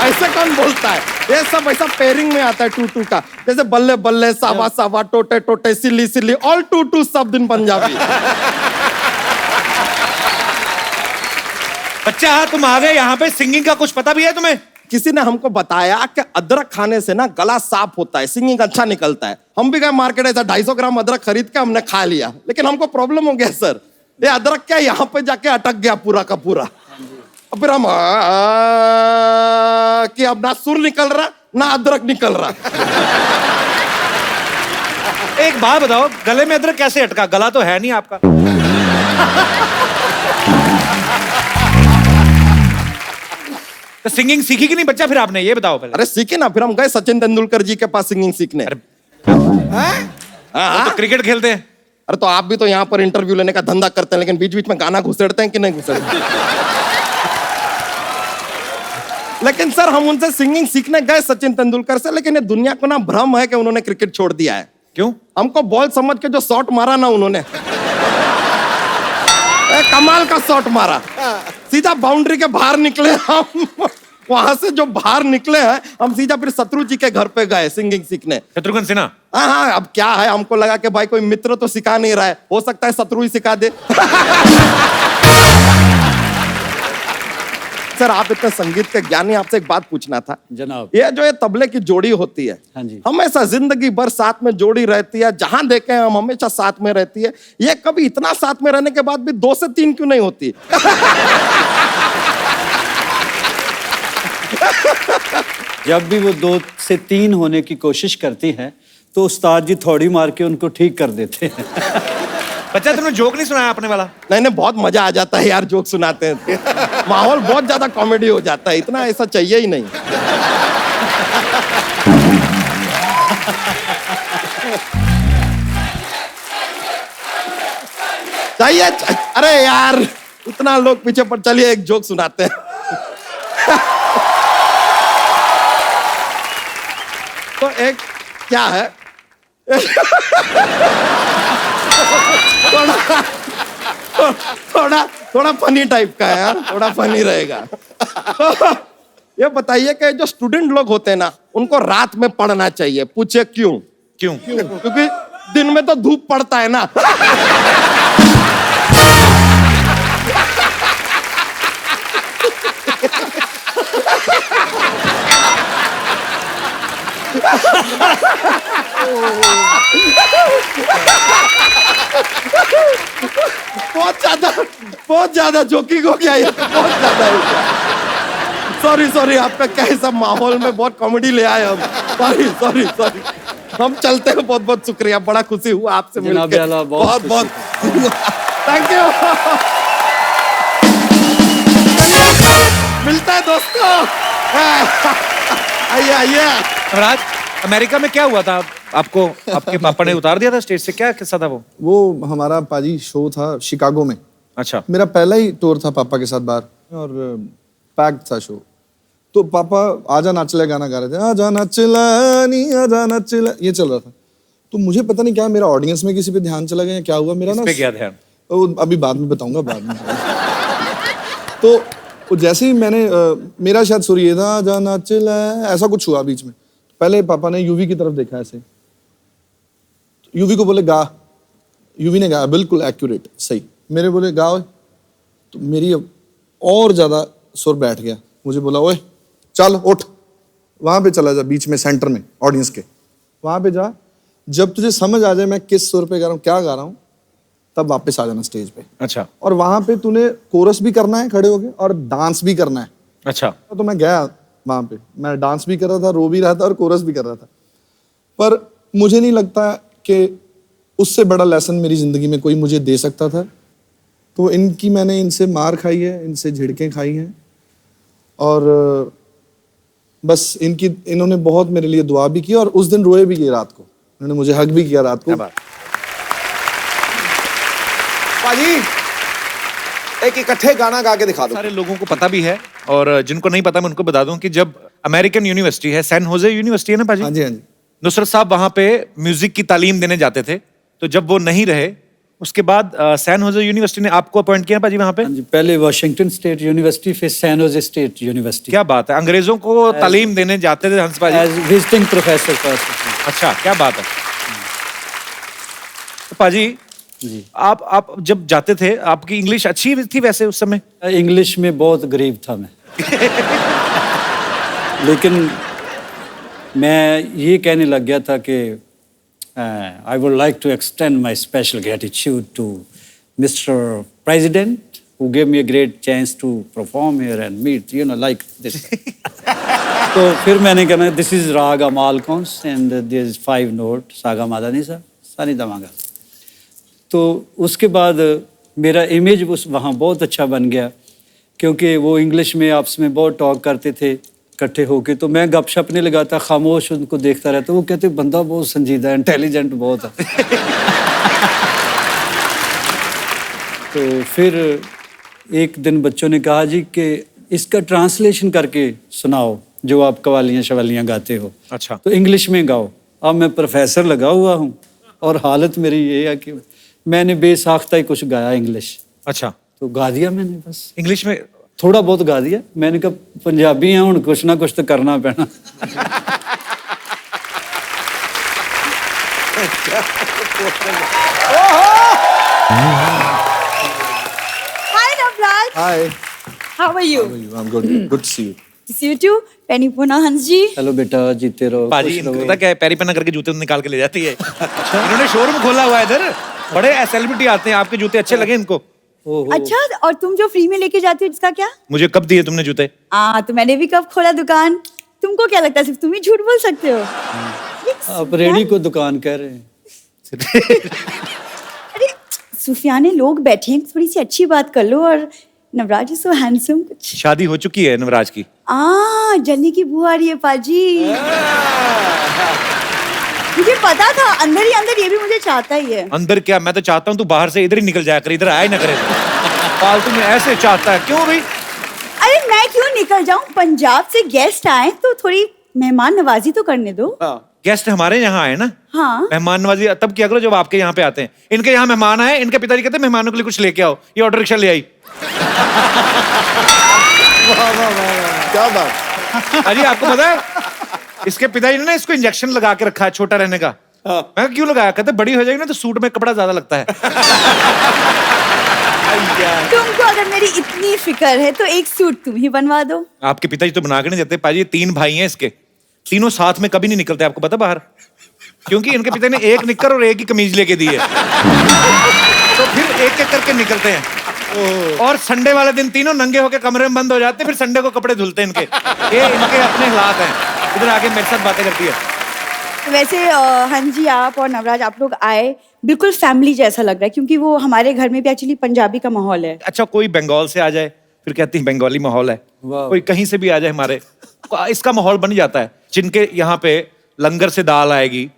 ऐसे कौन बोलता है? ये सब ऐसा पेयरिंग में आता है 2-2 का, जैसे बल्ले बल्ले, सावा सावा, टोटे टोटे, सिली सिली, ऑल 2-2 शब्द इन पंजाबी। बच्चा तुम आ गए यहाँ पे, सिंगिंग का कुछ पता भी है तुम्हें? किसी ने हमको बताया कि अदरक खाने से ना गला साफ होता है, सिंगिंग अच्छा निकलता है। हम भी गए मार्केट, ऐसा 250 ग्राम अदरक खरीद के हमने खा लिया, लेकिन हमको प्रॉब्लम हो गया सर, ये अदरक क्या यहाँ पे जाके अटक गया पूरा का पूरा। और फिर हम कि अब ना सुर निकल रहा ना अदरक निकल रहा। एक बात बताओ, गले में अदरक कैसे अटका? गला तो है नहीं आपका। तो सिंगिंग सीखी कि नहीं बच्चा फिर आपने, ये बताओ पहले। अरे सीखे ना, फिर हम गए सचिन तेंदुलकर जी के पास सिंगिंग सीखने। वो तो क्रिकेट खेलते हैं। अरे तो आप भी तो यहाँ पर इंटरव्यू लेने का धंधा करते हैं, लेकिन बीच बीच में गाना घुसेड़ते हैं कि नहीं घुसेड़ते? लेकिन सर हम उनसे सिंगिंग सीखने गए सचिन तेंदुलकर से, लेकिन ये दुनिया को ना भ्रम है कि उन्होंने क्रिकेट छोड़ दिया है। क्यों? हमको बॉल समझ के जो शॉट मारा ना उन्होंने, कमाल का शॉट मारा, सीधा बाउंड्री के बाहर निकले हम। वहां से जो बाहर निकले हैं हम सीधा फिर शत्रु जी के घर पे गए सिंगिंग सीखने। शत्रुघ्न सिन्हा? हाँ, अब क्या है, हमको लगा कि भाई कोई मित्र तो सिखा नहीं रहा है, हो सकता है शत्रु ही सिखा दे। सर आप इतने संगीत के ज्ञानी, आपसे एक बात पूछना था जनाब। ये जो ये तबले की जोड़ी होती है, हाँ जी। हमेशा जिंदगी भर साथ में जोड़ी रहती है, जहां देखे हम हमेशा साथ में रहती है, ये कभी इतना साथ में रहने के बाद भी 2 से 3 क्यों नहीं होती? जब भी वो 2 से 3 होने की कोशिश करती हैं तो उस्ताद जी थोड़ी मार के उनको ठीक कर देते हैं। बच्चा तुमने जोक नहीं सुनाया अपने वाला? नहीं, बहुत मजा आ जाता है यार जोक सुनाते हैं। माहौल बहुत ज्यादा कॉमेडी हो जाता है, इतना ऐसा चाहिए ही नहीं। चाहिए। अरे यार इतना लोग पीछे पर, चलिए एक जोक सुनाते हैं। तो एक क्या है, थोड़ा फनी टाइप का है यार, थोड़ा फनी रहेगा। ये बताइए कि जो स्टूडेंट लोग होते हैं ना, उनको रात में पढ़ना चाहिए, पूछे क्यों? क्यों? क्योंकि दिन में तो धूप पड़ता है ना। बहुत ज्यादा जोकिंग हो गया ये, बहुत ज्यादा हो गया। सॉरी आपका कैसा माहौल में बहुत कॉमेडी ले आए हम। सॉरी हम चलते हैं, बहुत बहुत शुक्रिया, बड़ा खुशी हुआ आपसे मिलकर, बहुत बहुत थैंक यू। मिलता है दोस्तों। आइए आइए। नवराज, अमेरिका में क्या हुआ था आपको? आपके पापा ने उतार दिया था स्टेज से, क्या किस्सा था वो? वो हमारा पाजी शो था शिकागो में। अच्छा। मेरा पहला ही टूर था पापा के साथ बाहर और पैक्ड था शो। तो पापा आजा नाच ले गाना गा रहे थे, आजा नाच नी आजा नाच ले, ये चल रहा था। तो मुझे पता नहीं क्या मेरा ऑडियंस में किसी पे ध्यान चला गया, क्या हुआ मेरा इस ना, पे क्या ध्यान? वो अभी बाद में बताऊंगा, बाद में। तो वो जैसे ही मैंने मेरा शायद सुर ये था, आजा नाच ले, ऐसा कुछ हुआ बीच में। पहले पापा ने यूवी की तरफ देखा ऐसे, यूवी को बोले गा, यूवी ने गाया बिल्कुल एक्यूरेट सही। मेरे बोले गाओ, तो मेरी और ज्यादा सुर बैठ गया। मुझे बोला ओए चल उठ, वहां पे चला जा, बीच में सेंटर में ऑडियंस के वहां पे जा, जब तुझे समझ आ जाए मैं किस सुर पे गा रहा हूँ, क्या गा रहा हूँ, तब वापस आ जाना स्टेज पे। अच्छा। और वहां पे तूने कोरस भी करना है खड़े होके और डांस भी करना है। अच्छा। तो मैं गया वहां पे, मैं डांस भी कर रहा था, रो भी रहा था और कोरस भी कर रहा था। पर मुझे नहीं लगता कि उससे बड़ा लेसन मेरी जिंदगी में कोई मुझे दे सकता था। तो मैंने इनसे मार खाई है, इनसे झिड़कें खाई हैं और बस इन्होंने बहुत मेरे लिए दुआ भी की और उस दिन रोए भी किए रात को, उन्होंने मुझे हग भी किया रात को। पाजी एक इकट्ठे गाना गा के दिखा दो। सारे लोगों को पता भी है और जिनको नहीं पता मैं उनको बता दूं कि जब अमेरिकन यूनिवर्सिटी है, सैन होजे यूनिवर्सिटी है ना पाजी? हाँ जी हाँ जी। नुसरत साहब वहां पे म्यूजिक की तालीम देने जाते थे, तो जब वो नहीं रहे उसके बाद सैन होजे यूनिवर्सिटी ने आपको अपॉइंट किया पाजी वहां पे? हाँ जी, पहले वाशिंगटन स्टेट यूनिवर्सिटी, फिर सैन होजे स्टेट यूनिवर्सिटी। क्या बात है, अंग्रेजों को तालीम देने जाते थे हंस पाजी? As visiting professor. अच्छा, क्या बात है। तो पाजी जी, आप जब जाते थे आपकी इंग्लिश अच्छी थी वैसे उस समय? इंग्लिश में बहुत गरीब था मैं। लेकिन मैं ये कहने लग गया था कि I would like to extend my special gratitude to mister president who gave me a great chance to perform here and meet, you know, like this. तो फिर मैंने कहना this is raag Malkauns and there is 5 note सागा मादानी सा सानी दमागा। तो उसके बाद मेरा इमेज उस वहाँ बहुत अच्छा बन गया क्योंकि वो इंग्लिश में आपस में बहुत टॉक करते थे इकट्ठे होके, तो मैं गपशप नहीं लगाता, खामोश उनको देखता रहता। वो कहते बंदा बहुत संजीदा है, इंटेलिजेंट बहुत है। तो फिर एक दिन बच्चों ने कहा जी कि इसका ट्रांसलेशन करके सुनाओ जो आप कवालियाँ शवालियाँ गाते हो। अच्छा। तो इंग्लिश में गाओ। अब मैं प्रोफेसर लगा हुआ हूँ और हालत मेरी ये है कि मैंने बेसाख्ता ही कुछ गाया इंग्लिश। अच्छा। तो गा दिया मैंने, बस इंग्लिश में थोड़ा बहुत गा दिया। मैंने कहा पंजाबी हैं हुण कुछ ना कुछ तो करना पैना। Hi, Navraj. Hi, How are you? I'm good. Good to see you. To see you too. Penny Puna Hans ji. Hello बेटा, जीते रहो, पाजी खुश इनको रहो। पता क्या है, पैरी पन्ना करके जूते निकाल के ले जाती है। इन्होंने शोरूम खोला हुआ है इधर, बड़े सेलिब्रिटी आते हैं, आपके जूते अच्छे लगे इनको। ओहो। अच्छा, और तुम जो फ्री में लेके जाती हो जिसका क्या? मुझे कब दिए तुमने जूते? तो मैंने भी कब खोला दुकान। तुमको क्या लगता है सिर्फ तुम ही झूठ बोल सकते हो? आप रेडी को दुकान कह रहे हैं। अरे सुफियाने लोग बैठे हैं, थोड़ी सी अच्छी बात कर लो। और नवराज इज सो हैंडसम। कुछ शादी हो चुकी है नवराज की? जल्दी की बुआ आ रही है पाजी। मुझे पता था अंदर ही अंदर ये भी मुझे चाहता ही है। अंदर क्या, मैं तो चाहता हूँ तू बाहर से इधर ही निकल जाया कर, इधर आया ही ना करे। फालतू में ऐसे चाहता है क्यों भाई? अरे मैं क्यों निकल जाऊं, पंजाब से गेस्ट आए तो थोड़ी मेहमान नवाजी तो करने दो। गेस्ट हमारे यहाँ आए ना, हाँ। मेहमान नवाजी तब किया करो जब आपके यहाँ पे आते हैं। इनके यहाँ मेहमान आए, इनके पिताजी कहते मेहमानों के लिए कुछ लेके आओ, ये ऑटो रिक्शा ले आई। क्या बात। अजी आपको पता है इसके पिताजी ने ना इसको इंजेक्शन लगा के रखा है छोटा रहने का। मैं क्यों लगाया? कहते बड़ी हो जाएगी ना तो सूट में कपड़ा ज्यादा लगता है। तुमको अगर मेरी इतनी फिक्र है तो एक सूट तुम ही बनवा दो। आपके पिताजी तो बना के नहीं देते पाजी, 3 भाई हैं इसके, तीनों साथ में कभी नहीं निकलते, आपको पता बाहर, क्योंकि इनके पिता ने एक निक्कर और एक ही कमीज लेके दी है। तो फिर एक एक करके निकलते हैं और संडे वाले दिन तीनों नंगे होके कमरे में बंद हो जाते हैं, फिर संडे को कपड़े धुलते हैं इनके। ये इनके अपने हालात हैं। इधर आके मेरे साथ बातें करती है। वैसे हंस जी आप और नवराज आप लोग आए बिल्कुल फैमिली जैसा लग रहा है क्योंकि वो हमारे घर में भी एक्चुअली पंजाबी का माहौल है। अच्छा, कोई बंगाल से आ जाए फिर कहती है बंगाली माहौल है, वाह। कोई कहीं से भी आ जाए हमारे, इसका माहौल बन जाता है। जिनके यहाँ पे लंगर से दाल आएगी,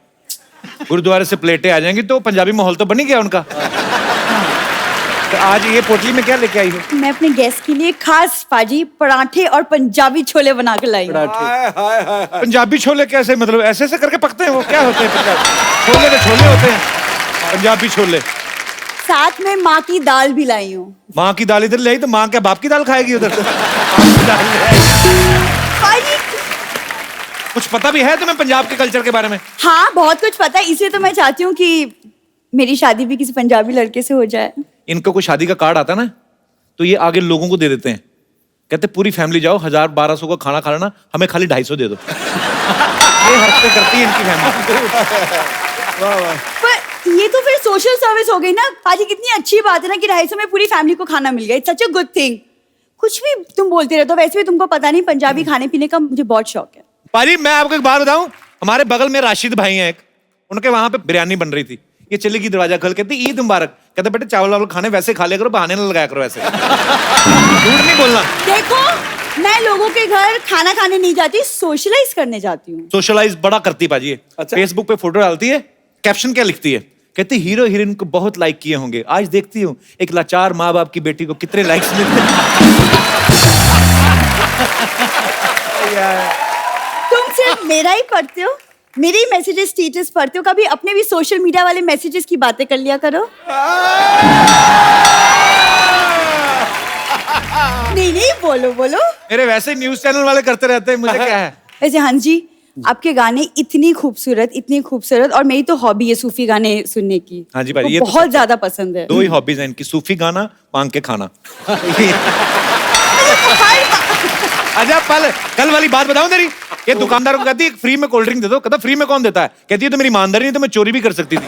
गुरुद्वारे से प्लेटें आ जाएंगी, तो पंजाबी माहौल तो बन ही गया उनका। तो आज ये पोटली में क्या लेके आई हो? मैं अपने गेस्ट के लिए खास पाजी पराठे और पंजाबी छोले बना के लाई हूँ। पंजाबी छोले कैसे, मतलब ऐसे ऐसे करके पकते हैं वो? क्या होते हैं पंजाबी छोले? तो छोले होते हैं पंजाबी छोले। साथ में माँ की दाल भी लाई हूँ। माँ की दाल इधर ले आई तो माँ क्या बाप की दाल खाएगी उधर से? पाजी कुछ पता भी है तुम्हें पंजाब के कल्चर के बारे में? हाँ बहुत कुछ पता है, इसलिए तो मैं चाहती हूँ कि मेरी शादी भी किसी पंजाबी लड़के से हो जाए। इनको कोई शादी का कार्ड आता ना तो ये आगे लोगों को दे देते हैं, कहते पूरी फैमिली जाओ, 1000-1200 का खाना खा लेना, हमें खाली 250 दे दो। ये हफ्ते करती है इनकी फैमिली। पर ये तो फिर सोशल सर्विस हो गई ना पाजी। कितनी अच्छी बात है ना कि 250 में पूरी फैमिली को खाना मिल गया। It's such a good thing. कुछ भी तुम बोलते रहते हो, वैसे भी तुमको पता नहीं पंजाबी खाने पीने का मुझे बहुत शौक है। पाजी मैं आपको एक बात बताऊं, हमारे बगल में राशिद भाई हैं एक, उनके वहां पे बिरयानी बन रही थी, ये चली गई दरवाजा खोल, कहती ईद मुबारक, कहते बेटे चावल वावल खाने वैसे खा लिया करो, बहाने ना लगाया करो ऐसे। झूठ नहीं बोलना। देखो मैं लोगों के घर खाना खाने नहीं जाती, सोशलाइज करने जाती हूँ। सोशलाइज बड़ा करती पाजी है। फेसबुक पे फोटो डालती है, कैप्शन क्या लिखती है, कहती हीरो हीरोइन को बहुत लाइक किए होंगे, आज देखती हूँ एक लाचार माँ बाप की बेटी को कितने लाइक्स मिलते हैं। तुम सिर्फ मेरा ही पढ़ते हो, मेरे ही मैसेजेस स्टेटस पढ़ते हो, कभी अपने भी सोशल मीडिया वाले मैसेजेस की बातें कर लिया करो। नहीं बोलो बोलो। मेरे वैसे न्यूज चैनल वाले करते रहते हैं, मुझे क्या है। वैसे हंस जी आपके गाने इतनी खूबसूरत और मेरी तो हॉबी है सूफी गाने सुनने की। हाँ जी भाई, वो ये तो बहुत ज्यादा पसंद है। दो ही हॉबीज हैं इनकी, सूफी गाना, मांग के खाना। अच्छा कल वाली बात बताऊं तेरी, ये दुकानदार को कहती है फ्री में कोल्ड ड्रिंक दे दो, कहता फ्री में कौन देता है, कहती है तो मेरी ईमानदारी नहीं तो मैं चोरी भी कर सकती थी।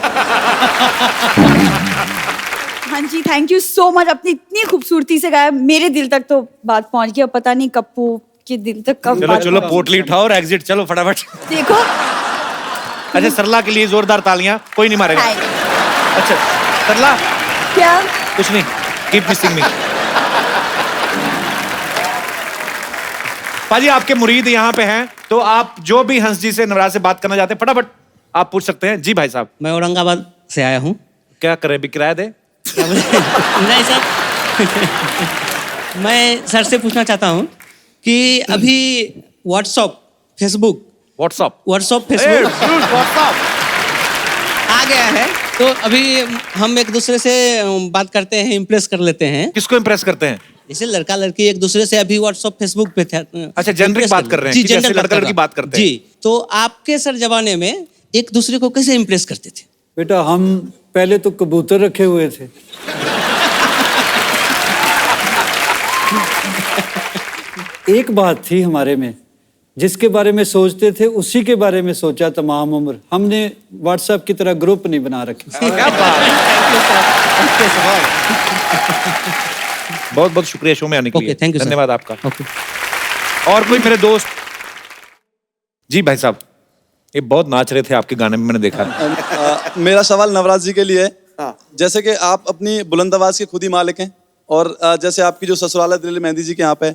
हाँ जी थैंक यू सो मच, अपनी इतनी खूबसूरती से गाया, मेरे दिल तक तो बात पहुंच गई। अब पता नहीं कप्पू के दिल तक कब चलो चलो पोटली उठाओ और एग्जिट चलो फटाफट। देखो अच्छा सरला के लिए जोरदार तालियां, कोई नहीं मारेगा। अच्छा सरला क्या कुछ नहीं, कीप मिसिंग मी। पाजी आपके मुरीद यहाँ पे हैं, तो आप जो भी हंस जी से नवराज से बात करना चाहते हैं फटाफट आप पूछ सकते हैं। जी भाई साहब। मैं औरंगाबाद से आया हूँ। क्या करे, भी किराया दे? नहीं सर। मैं सर से पूछना चाहता हूँ कि अभी व्हाट्सएप फेसबुक आ गया है, तो अभी हम एक दूसरे से बात करते हैं, इम्प्रेस कर लेते हैं। किसको इम्प्रेस करते हैं? जैसे लड़का लड़की एक दूसरे से अभी व्हाट्सएप फेसबुक पे थे। अच्छा जेनरिक बात कर रहे हैं। जी कि जैसे जेनरिक लड़का लड़की बात करते हैं। जी, तो आपके सर जमाने में एक दूसरे को कैसे इम्प्रेस करते थे? बेटा हम पहले तो कबूतर रखे हुए थे। एक बात थी हमारे में, जिसके बारे में सोचते थे उसी के बारे में सोचा तमाम उम्र। हमने व्हाट्सएप की तरह ग्रुप नहीं बना रखे। क्या बात है। बहुत बहुत शुक्रिया शो में आने के लिए। थैंक यू धन्यवाद आपका। और कोई मेरे दोस्त? जी भाई साहब, ये बहुत नाच रहे थे आपके गाने में, मैंने देखा। मेरा सवाल नवराज जी के लिए है। जैसे कि आप अपनी बुलंद आवाज के खुद ही मालिक हैं, और जैसे आपकी जो ससुराल है दिल्ली मेहंदी जी के यहाँ पे,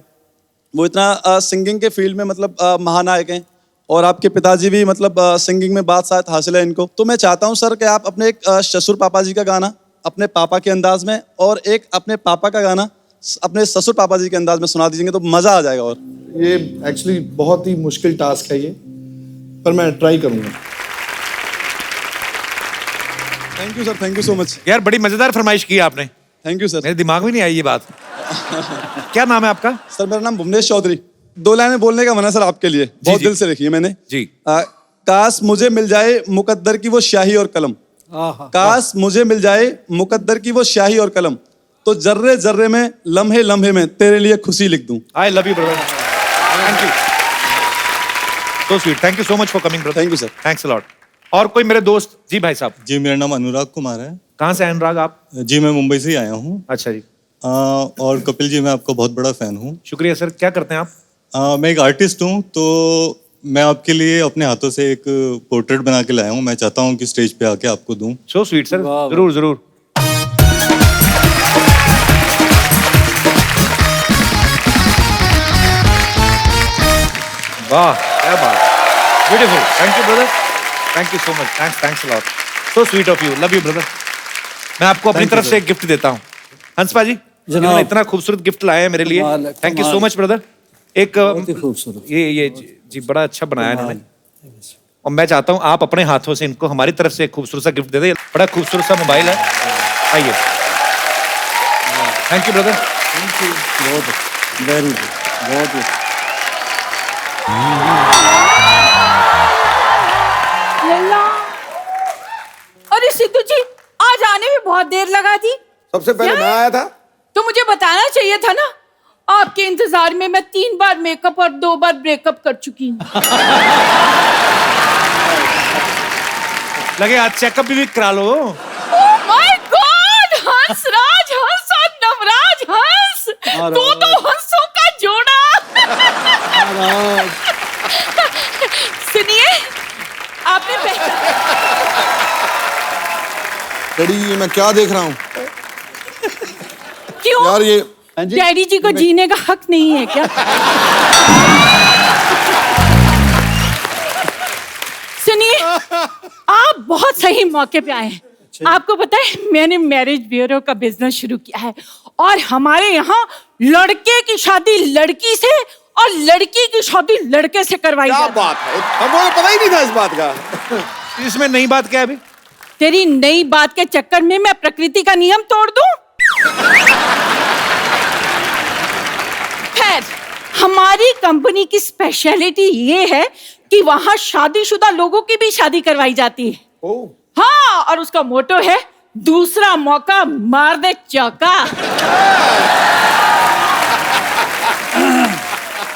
वो इतना सिंगिंग के फील्ड में मतलब महानायक हैं, और आपके पिताजी भी मतलब सिंगिंग में बादशाहत हासिल है इनको। तो मैं चाहता हूँ सर कि आप अपने एक ससुर पापा जी का गाना अपने पापा के अंदाज में, और एक अपने पापा का गाना अपने ससुर पापा जी के अंदाज में सुना दीजिएंगे तो मजा आ जाएगा। और ये एक्चुअली बहुत ही मुश्किल टास्क है ये, पर मैं ट्राई करूंगा। Thank you sir, thank you so much. यार बड़ी मजेदार फरमाइश की आपने। Thank you sir. मेरे दिमाग में नहीं आई ये बात। क्या नाम है आपका? सर मेरा नाम भुवनेश चौधरी। 2 लाइनें बोलने का मन है सर आपके लिए, बहुत दिल से लिखी है मैंने। जी। काश मुझे मिल जाए मुकद्दर की वो स्याही और कलम, काश मुझे मिल जाए मुकद्दर की वो स्याही और कलम, तो जर्रे जर्रे में लम्हे लम्हे में तेरे लिए खुशी लिख दूं। I love you brother, thank you so sweet, thank you so much for coming brother. Thank you sir. Thanks a lot. और कोई मेरे दोस्त? जी भाई साहब। जी मेरा नाम अनुराग कुमार है। कहाँ से अनुराग आप? जी मैं मुंबई से ही आया हूँ। अच्छा जी। और कपिल जी मैं आपका बहुत बड़ा फैन हूँ। शुक्रिया सर। क्या करते हैं आप? मैं एक आर्टिस्ट हूँ, तो मैं आपके लिए अपने हाथों से एक पोर्ट्रेट बना के लाया हूँ। मैं चाहता हूँ कि स्टेज पे आके आपको दूं। सो स्वीट सर, जरूर जरूर। वाह क्या बात, beautiful. Thank you brother, thank you so much, thanks a lot, so sweet of you, love you brother. मैं आपको अपनी तरफ से एक गिफ्ट देता हूँ। हंस पाजी जनाब। इतना खूबसूरत गिफ्ट लाए हैं मेरे लिए, thank you so much brother. एक खूबसूरत ये जी बड़ा अच्छा बनाया इन्होंने, और मैं चाहता हूँ आप अपने हाथों से इनको हमारी तरफ से एक खूबसूरत सा गिफ्ट दे दें। बड़ा खूबसूरत सा मोबाइल है, आइए। Thank you brother. Thank you, बहुत वेरी गुड, बहुत लल्ला, अरे सिद्धू जी आज आने में बहुत देर लगा दी। सबसे पहले मैं आया था। तो मुझे बताना चाहिए था ना। आपके इंतजार में मैं 3 बार मेकअप और 2 बार ब्रेकअप कर चुकी हूँ। लगे आज चेकअप भी करा लो। माय गॉड, हंसराज हंस और नवराज हंस, तो हंसों का जोड़ा। सुनिए, आपने डैडी ये मैं क्या देख रहा हूँ क्यों यार? ये डैडी जी को जीने का हक नहीं है क्या? सुनिए, आप बहुत सही मौके पे आए हैं। आपको पता है मैंने मैरिज ब्यूरो का बिजनेस शुरू किया है, और हमारे यहाँ लड़के की शादी लड़की से और लड़की की शादी लड़के से करवाई क्या जाती है। बात है, हमको पता ही नहीं था इस बात का। इसमें नई बात क्या है अभी? तेरी नई बात के चक्कर में मैं प्रकृति का नियम तोड़ दूं? खैर, हमारी कंपनी की स्पेशलिटी ये है कि वहां शादीशुदा लोगों की भी शादी करवाई जाती है। हाँ, और उसका मोटो है दूसरा मौका मार दे चौका।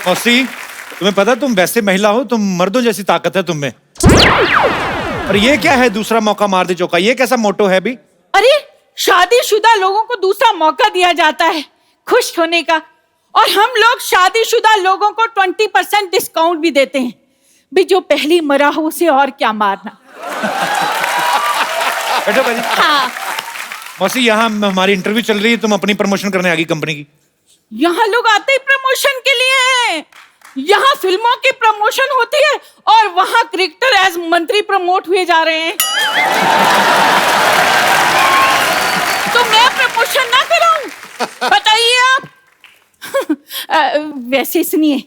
मौसी, तुम्हें पता तुम वैसे महिला हो, तुम मर्दों जैसी ताकत है तुम में। और ये क्या है दूसरा मौका मार दे चौका? ये कैसा मोटो है भी? अरे शादीशुदा लोगों को दूसरा मौका दिया जाता है खुश होने का, और हम लोग शादीशुदा लोगों को 20% डिस्काउंट भी देते हैं। भी जो पहली मरा हो उसे और क्या मारना। बैठो भाजी। हाँ, मौसी यहाँ हमारी इंटरव्यू चल रही है, तुम अपनी प्रमोशन करने आ गई कंपनी की। यहाँ लोग आते ही प्रमोशन के लिए हैं। यहाँ फिल्मों की प्रमोशन होती है और वहाँ क्रिकेटर एज मंत्री प्रमोट हुए जा रहे हैं। तो मैं प्रमोशन ना कराऊं? बताइए आप। वैसे सुनिए,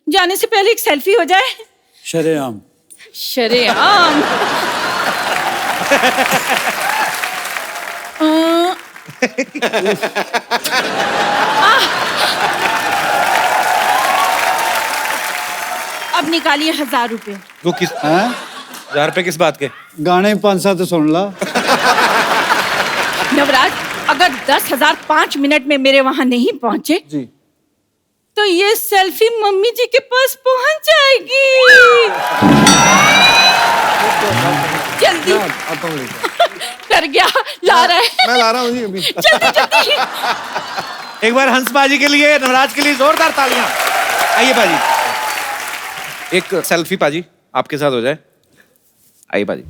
जाने से पहले एक सेल्फी हो जाए। शरेआम। शरेआम। अब निकालिए 1000 रुपए। वो किस 1000 रुपए किस बात के? गाने 5-7 तो सुन ला। नवराज, अगर 10,000 5 मिनट में मेरे वहां नहीं पहुंचे जी, तो ये सेल्फी मम्मी जी के पास पहुंच जाएगी। जल्दी कर गया, ला रहा है। मैं ला रहा हूँ जी अभी। जल्दी जल्दी। एक बार हंस बाजी के लिए, नवराज के लिए जोरदार तालियां। आइए बाजी, एक सेल्फी पाजी आपके साथ हो जाए। आइए बाजी।